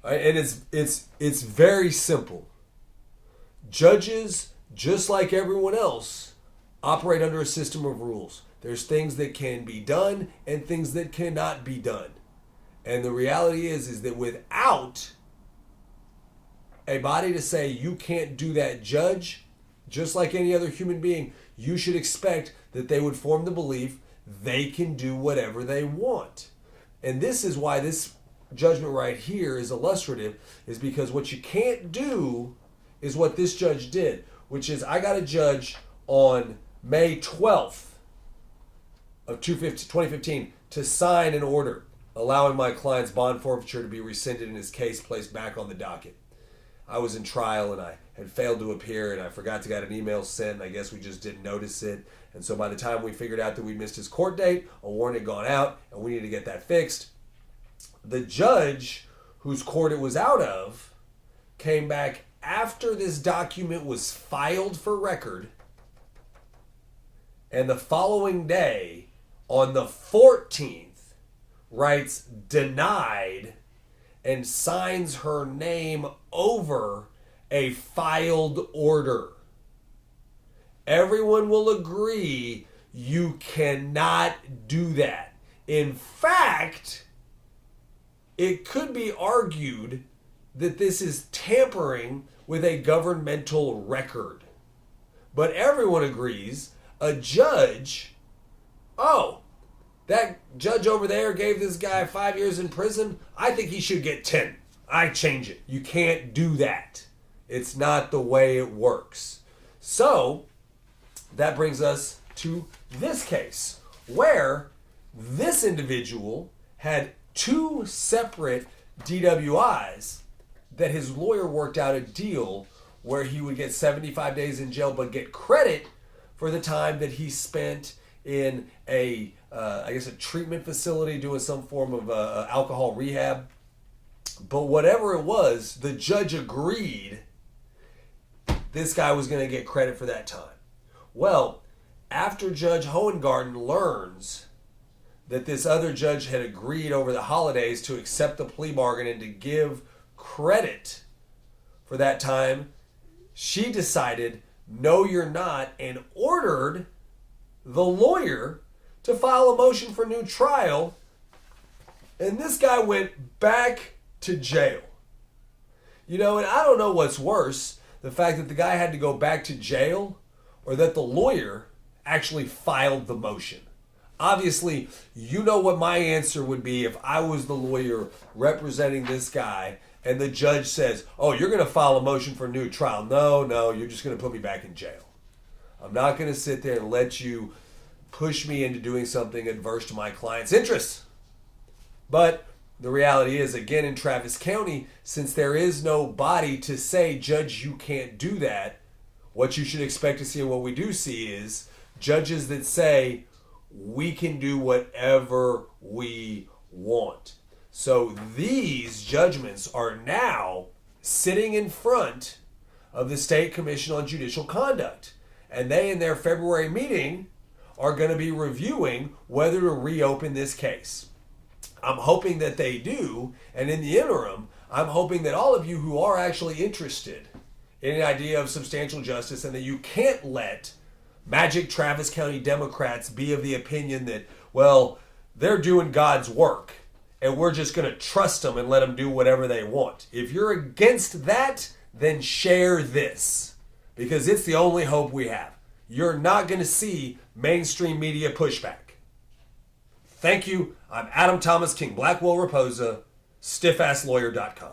Right? And it's very simple. Judges, just like everyone else, operate under a system of rules. There's things that can be done and things that cannot be done. And the reality is that without a body to say you can't do that, judge, just like any other human being, you should expect that they would form the belief they can do whatever they want. And this is why this judgment right here is illustrative, is because what you can't do is what this judge did, which is I got a judge on May 12th of 2015 to sign an order allowing my client's bond forfeiture to be rescinded and his case placed back on the docket. I was in trial and I had failed to appear and I forgot to get an email sent, and I guess we just didn't notice it. And so by the time we figured out that we missed his court date, a warrant had gone out and we needed to get that fixed. The judge whose court it was out of came back after this document was filed for record, and the following day, on the 14th, writes denied and signs her name over a filed order. Everyone will agree you cannot do that. In fact, it could be argued that this is tampering with a governmental record. But everyone agrees a judge, that judge over there gave this guy 5 years in prison. I think he should get 10. I change it. You can't do that. It's not the way it works. So that brings us to this case where this individual had two separate DWIs that his lawyer worked out a deal where he would get 75 days in jail but get credit for the time that he spent in a treatment facility doing some form of alcohol rehab. But whatever it was, the judge agreed this guy was going to get credit for that time. Well, after Judge Hohengarten learns that this other judge had agreed over the holidays to accept the plea bargain and to give credit for that time, she decided, no, you're not, and ordered the lawyer to file a motion for new trial, and this guy went back to jail. And I don't know what's worse, the fact that the guy had to go back to jail or that the lawyer actually filed the motion. Obviously, you know what my answer would be if I was the lawyer representing this guy and the judge says, you're going to file a motion for a new trial. No, you're just going to put me back in jail. I'm not going to sit there and let you push me into doing something adverse to my client's interests. But the reality is, again, in Travis County, since there is no body to say, Judge, you can't do that, what you should expect to see and what we do see is judges that say, we can do whatever we want. So these judgments are now sitting in front of the State Commission on Judicial Conduct. And they, in their February meeting, are going to be reviewing whether to reopen this case. I'm hoping that they do, and in the interim, I'm hoping that all of you who are actually interested in the idea of substantial justice and that you can't let magic Travis County Democrats be of the opinion that, they're doing God's work and we're just going to trust them and let them do whatever they want. If you're against that, then share this, because it's the only hope we have. You're not going to see mainstream media pushback. Thank you. I'm Adam Thomas King, Blackwell Reposa, stiffasslawyer.com.